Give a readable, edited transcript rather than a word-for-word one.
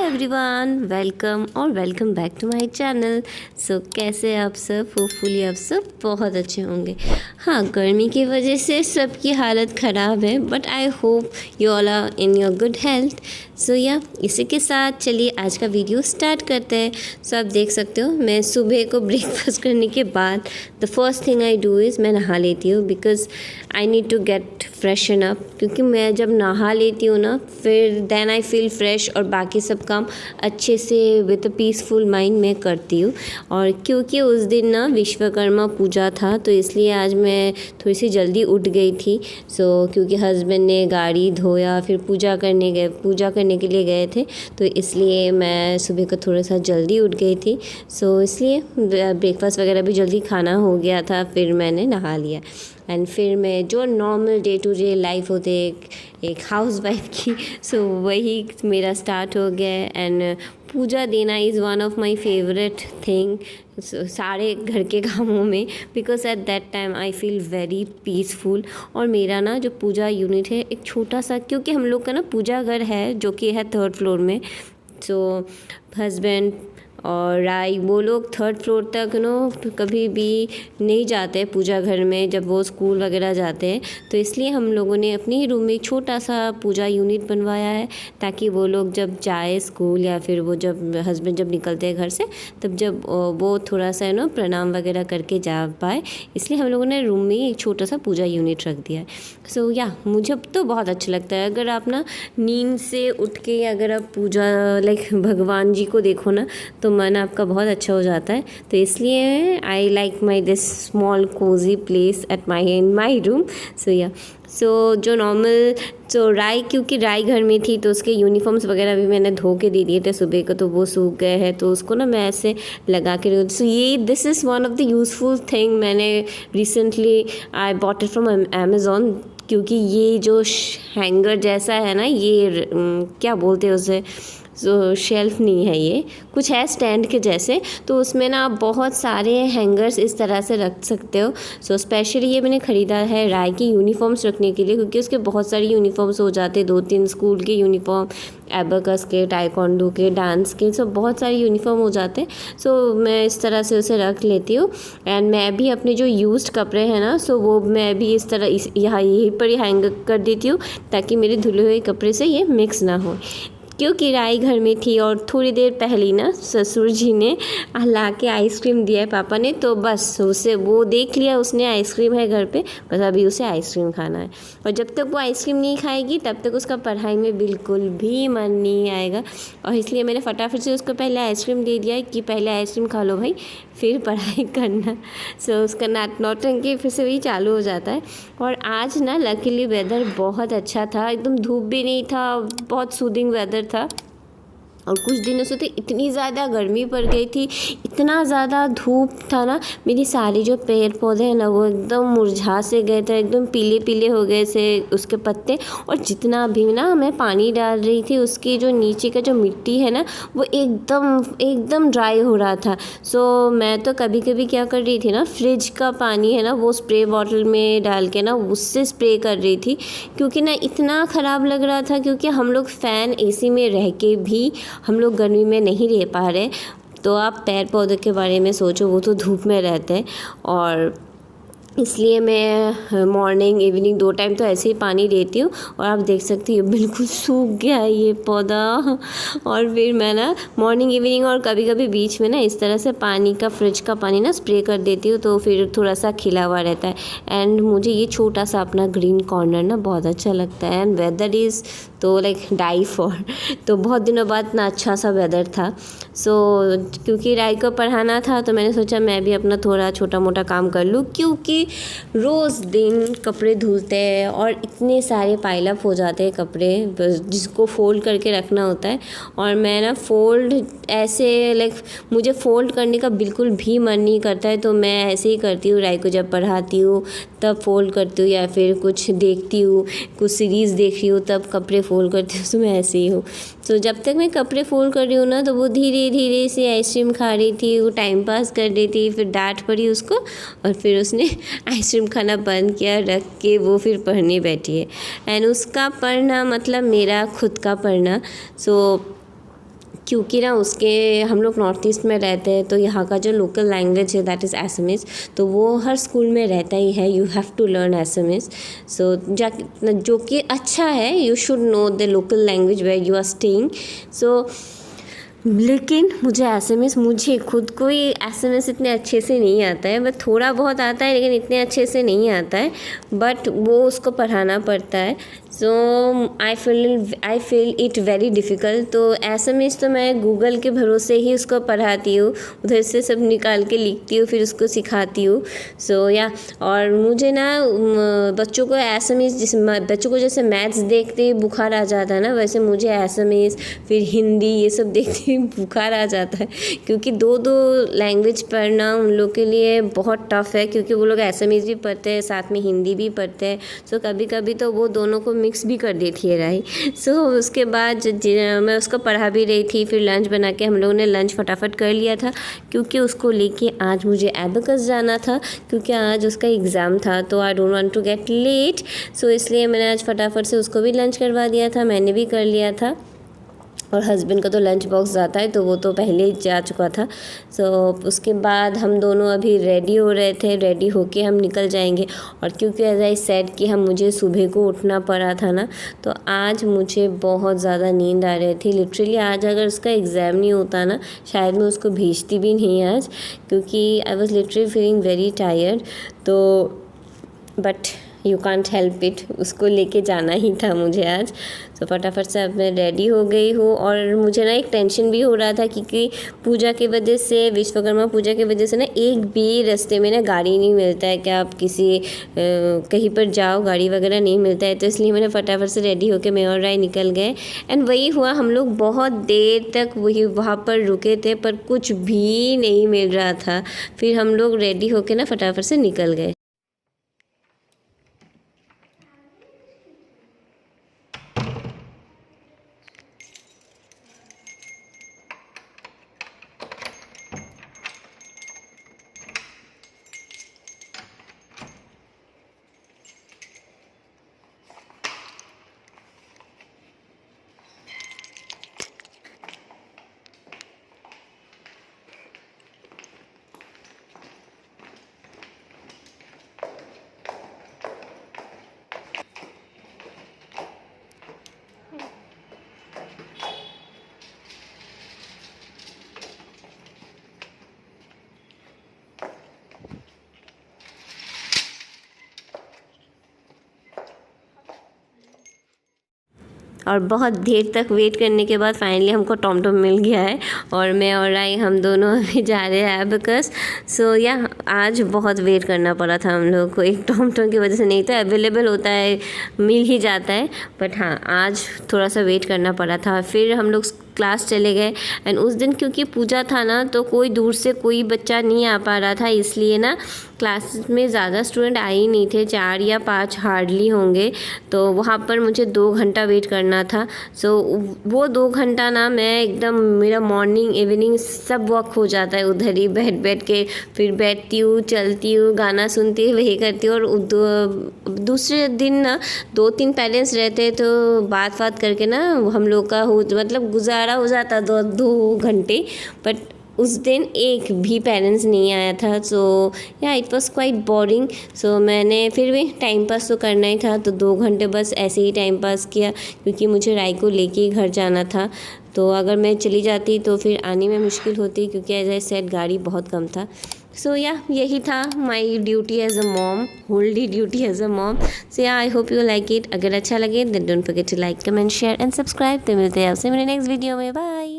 Everyone, welcome और welcome back to my channel. So कैसे आप सब? होपफुली आप सब बहुत अच्छे होंगे। हाँ, गर्मी की वजह से सबकी हालत ख़राब है, but I hope you all are in your good health. So या इसी के साथ चलिए आज का वीडियो स्टार्ट करते हैं। सो आप देख सकते हो मैं सुबह को ब्रेकफास्ट करने के बाद the first thing I do is मैं नहा लेती हूँ, because I need to get freshen up. क्योंकि मैं जब नहा लेती हूँ ना, फिर देन आई फील फ्रेश और बाकी सब काम अच्छे से विद अ पीसफुल माइंड मैं करती हूँ। और क्योंकि उस दिन ना विश्वकर्मा पूजा था, तो इसलिए आज मैं थोड़ी सी जल्दी उठ गई थी। क्योंकि हस्बैंड ने गाड़ी धोया, फिर पूजा करने के लिए गए थे, तो इसलिए मैं सुबह को थोड़ा सा जल्दी उठ गई थी। इसलिए ब्रेकफास्ट वगैरह भी जल्दी खाना हो गया था, फिर मैंने नहा लिया। एंड फिर मैं जो normal day to day life होते एक हाउस वाइफ की, वही मेरा स्टार्ट हो गया। एंड पूजा देना is one of my favourite thing सारे घर के कामों में, because at that time I feel very peaceful. और मेरा ना जो पूजा यूनिट है एक छोटा सा, क्योंकि हम लोग का ना पूजा घर है जो कि है 3rd फ्लोर में। हस्बैंड और राई वो लोग 3rd फ्लोर तक कभी भी नहीं जाते पूजा घर में, जब वो स्कूल वगैरह जाते हैं। तो इसलिए हम लोगों ने अपने ही रूम में एक छोटा सा पूजा यूनिट बनवाया है, ताकि वो लोग जब जाए स्कूल या फिर वो जब हस्बैंड जब निकलते हैं घर से, तब जब वो थोड़ा सा प्रणाम वगैरह करके जा पाए, इसलिए हम लोगों ने रूम में एक छोटा सा पूजा यूनिट रख दिया है। मुझे तो बहुत अच्छा लगता है। अगर आप ना नींद से उठ के अगर आप पूजा भगवान जी को देखो ना, तो मन आपका बहुत अच्छा हो जाता है। तो इसलिए I like my this small cosy place at in my room. जो नॉर्मल राई, क्योंकि राई घर में थी तो उसके यूनिफॉर्म्स वगैरह भी मैंने धो के दे दिए थे सुबह को, तो वो सूख गए हैं, तो उसको ना मैं ऐसे लगा के this is one of the useful thing. मैंने recently I bought it from Amazon, क्योंकि ये जो हैंगर जैसा है ना, ये क्या बोलते हैं उसे, शेल्फ़ नहीं है, ये कुछ है स्टैंड के जैसे, तो उसमें ना आप बहुत सारे हैंगर्स इस तरह से रख सकते हो। स्पेशली ये मैंने ख़रीदा है राय की यूनिफॉर्म्स रखने के लिए, क्योंकि उसके बहुत सारी यूनिफॉर्म्स हो जाते हैं, 2-3 स्कूल के यूनिफॉर्म, एबेकस के, टाइकोंडो के, डांस के, बहुत सारे यूनिफॉर्म हो जाते हैं। मैं इस तरह से उसे रख लेती हूँ। एंड मैं भी अपने जो यूज्ड कपड़े हैं ना, वो मैं भी इस तरह यहाँ यहीं पर ही हैंग कर देती हूँ, ताकि मेरे धुले हुए कपड़े से ये मिक्स ना हो। क्योंकि राई घर में थी और थोड़ी देर पहले ना ससुर जी ने ला के आइसक्रीम दिया है पापा ने, तो बस उसे वो देख लिया, उसने आइसक्रीम है घर पे, बस अभी उसे आइसक्रीम खाना है। और जब तक वो आइसक्रीम नहीं खाएगी तब तक उसका पढ़ाई में बिल्कुल भी मन नहीं आएगा। और इसलिए मैंने फटाफट से उसको पहले आइसक्रीम दे दिया कि पहले आइसक्रीम खा लो भाई, फिर पढ़ाई करना। उसका नौटंकी फिर से वही चालू हो जाता है। और आज ना लकीली वेदर बहुत अच्छा था, एकदम धूप भी नहीं था, बहुत सूदिंग वेदर था। और कुछ दिनों से तो इतनी ज़्यादा गर्मी पड़ गई थी, इतना ज़्यादा धूप था ना, मेरी सारे जो पेड़ पौधे हैं ना वो एकदम मुरझा से गए थे, एकदम पीले पीले हो गए थे उसके पत्ते। और जितना भी ना मैं पानी डाल रही थी, उसकी जो नीचे का जो मिट्टी है ना, वो एकदम ड्राई हो रहा था। मैं तो कभी कभी क्या कर रही थी ना, फ्रिज का पानी है ना, वो स्प्रे बॉटल में डाल के ना उससे स्प्रे कर रही थी, क्योंकि ना इतना ख़राब लग रहा था। क्योंकि हम लोग फ़ैन AC में रह के भी हम लोग गर्मी में नहीं रह पा रहे, तो आप पेड़ पौधे के बारे में सोचो, वो तो धूप में रहते हैं। और इसलिए मैं मॉर्निंग इवनिंग 2 टाइम तो ऐसे ही पानी देती हूँ। और आप देख सकती हो बिल्कुल सूख गया है ये पौधा। और फिर मैं ना मॉर्निंग इवनिंग और कभी कभी बीच में ना इस तरह से पानी का, फ्रिज का पानी ना स्प्रे कर देती हूँ, तो फिर थोड़ा सा खिला हुआ रहता है। एंड मुझे ये छोटा सा अपना ग्रीन कॉर्नर ना बहुत अच्छा लगता है। एंड वेदर इज़ तो डाई फॉर, तो बहुत दिनों बाद ना अच्छा सा वेदर था। क्योंकि राय को पढ़ाना था, तो मैंने सोचा मैं भी अपना थोड़ा छोटा मोटा काम कर लूँ, क्योंकि रोज़ दिन कपड़े धुलते हैं और इतने सारे पाइलअप हो जाते हैं कपड़े, जिसको फ़ोल्ड करके रखना होता है। और मैं ना फ़ोल्ड ऐसे मुझे फ़ोल्ड करने का बिल्कुल भी मन नहीं करता है, तो मैं ऐसे ही करती हूँ। राय को जब पढ़ाती हूँ तब फ़ोल्ड करती हूँ, या फिर कुछ देखती हूँ, कुछ सीरीज़ देख रही हूँ, तब कपड़े फ़ोल्ड करती हूँ। तो मैं ऐसे ही हूँ। जब तक मैं कपड़े फ़ोल्ड कर रही हूँ ना, तो वो धीरे धीरे से आइसक्रीम खा रही थी, वो टाइम पास कर रही थी। फिर डांट पड़ी उसको, और फिर उसने आइसक्रीम खाना बंद किया, रख के वो फिर पढ़ने बैठी है। एंड उसका पढ़ना मतलब मेरा खुद का पढ़ना। क्योंकि ना उसके हम लोग नॉर्थ ईस्ट में रहते हैं, तो यहाँ का जो लोकल लैंग्वेज है दैट इज़ एसएमएस, तो वो हर स्कूल में रहता ही है, you have to learn SMS. So जो कि अच्छा है, you should know the local language where you are staying. So लेकिन मुझे खुद को ही एसएमएस इतने अच्छे से नहीं आता है, बट थोड़ा बहुत आता है लेकिन इतने अच्छे से नहीं आता है, बट वो उसको पढ़ाना पड़ता है। So I feel it very difficult. तो एसएमएस तो मैं गूगल के भरोसे ही उसको पढ़ाती हूँ, उधर से सब निकाल के लिखती हूँ, फिर उसको सिखाती हूँ। सो या और मुझे ना बच्चों को एसएमएस, बच्चों को जैसे मैथ्स देखते ही बुखार आ जाता है ना, वैसे मुझे एसएमएस फिर हिंदी ये सब देखते ही बुखार आ जाता है, क्योंकि दो लैंग्वेज पढ़ना उन लोग के लिए बहुत टफ़ है, क्योंकि वो लोग एसएमएस भी पढ़ते हैं, साथ में हिंदी भी पढ़ते हैं। सो कभी कभी तो वो दोनों को मिक्स भी कर देती है राही। सो उसके बाद मैं उसको पढ़ा भी रही थी, फिर लंच बना के हम लोगों ने लंच फटाफट कर लिया था, क्योंकि उसको लेके आज मुझे एबेकस जाना था, क्योंकि आज उसका एग्ज़ाम था। तो I don't want to get late, so इसलिए मैंने आज फटाफट से उसको भी लंच करवा दिया था, मैंने भी कर लिया था। और हस्बैंड का तो लंच बॉक्स जाता है, तो वो तो पहले ही जा चुका था। सो उसके बाद हम दोनों अभी रेडी हो रहे थे, रेडी होके हम निकल जाएंगे। और क्योंकि एज आई सेड कि हम मुझे सुबह को उठना पड़ा था ना, तो आज मुझे बहुत ज़्यादा नींद आ रही थी। लिटरली आज अगर उसका एग्ज़ाम नहीं होता ना, शायद मैं उसको भेजती भी नहीं आज, क्योंकि I was literally feeling very tired. तो but you can't help it, उसको लेके जाना ही था मुझे आज। तो फटाफट से अब मैं रेडी हो गई हूँ। और मुझे ना एक टेंशन भी हो रहा था, क्योंकि पूजा की वजह से, विश्वकर्मा पूजा की वजह से ना एक भी रास्ते में ना गाड़ी नहीं मिलता है कि आप किसी कहीं पर जाओ, गाड़ी वगैरह नहीं मिलता है। तो इसलिए मैंने फटाफट से रेडी होकर मैं और राय निकल गए। एंड वही हुआ, हम लोग बहुत देर तक वहाँ पर रुके थे, पर कुछ भी नहीं मिल रहा था। फिर हम लोग रेडी होकर ना फटाफट से निकल गए। और बहुत देर तक वेट करने के बाद फाइनली हमको टॉमटॉम मिल गया है, और मैं और राई हम दोनों अभी जा रहे हैं एबेकस। सो या आज बहुत वेट करना पड़ा था हम लोग को, एक टॉमटॉम की वजह से। नहीं तो अवेलेबल होता है, मिल ही जाता है, बट हाँ आज थोड़ा सा वेट करना पड़ा था। फिर हम लोग क्लास चले गए। एंड उस दिन क्योंकि पूजा था ना, तो कोई दूर से कोई बच्चा नहीं आ पा रहा था, इसलिए ना क्लास में ज़्यादा स्टूडेंट आए ही नहीं थे, 4 या 5 हार्डली होंगे। तो वहाँ पर मुझे 2 घंटा वेट करना था। सो वो 2 घंटा ना मैं एकदम, मेरा मॉर्निंग इवनिंग सब वक्त हो जाता है उधर ही बैठ के। फिर बैठती हूँ, चलती हूँ, गाना सुनती हूँ, वही करती हूँ। और दूसरे दिन ना 2-3 पेरेंट्स रहते, तो बात करके ना हम लोग का मतलब गुजारा हो जाता 2 घंटे। बट उस दिन एक भी पेरेंट्स नहीं आया था। सो या इट वाज क्वाइट बोरिंग। सो मैंने फिर भी टाइम पास तो करना ही था, तो 2 घंटे बस ऐसे ही टाइम पास किया, क्योंकि मुझे राय को लेके घर जाना था। तो अगर मैं चली जाती तो फिर आने में मुश्किल होती, क्योंकि एज आई सेड गाड़ी बहुत कम था। सो या यही था my duty as a mom, होल्डी duty as a mom. So या I hope you like it. अगर अच्छा लगे then don't forget to like, comment, share and subscribe. तो मिलते हैं आपसे मेरे नेक्स्ट वीडियो में। बाय।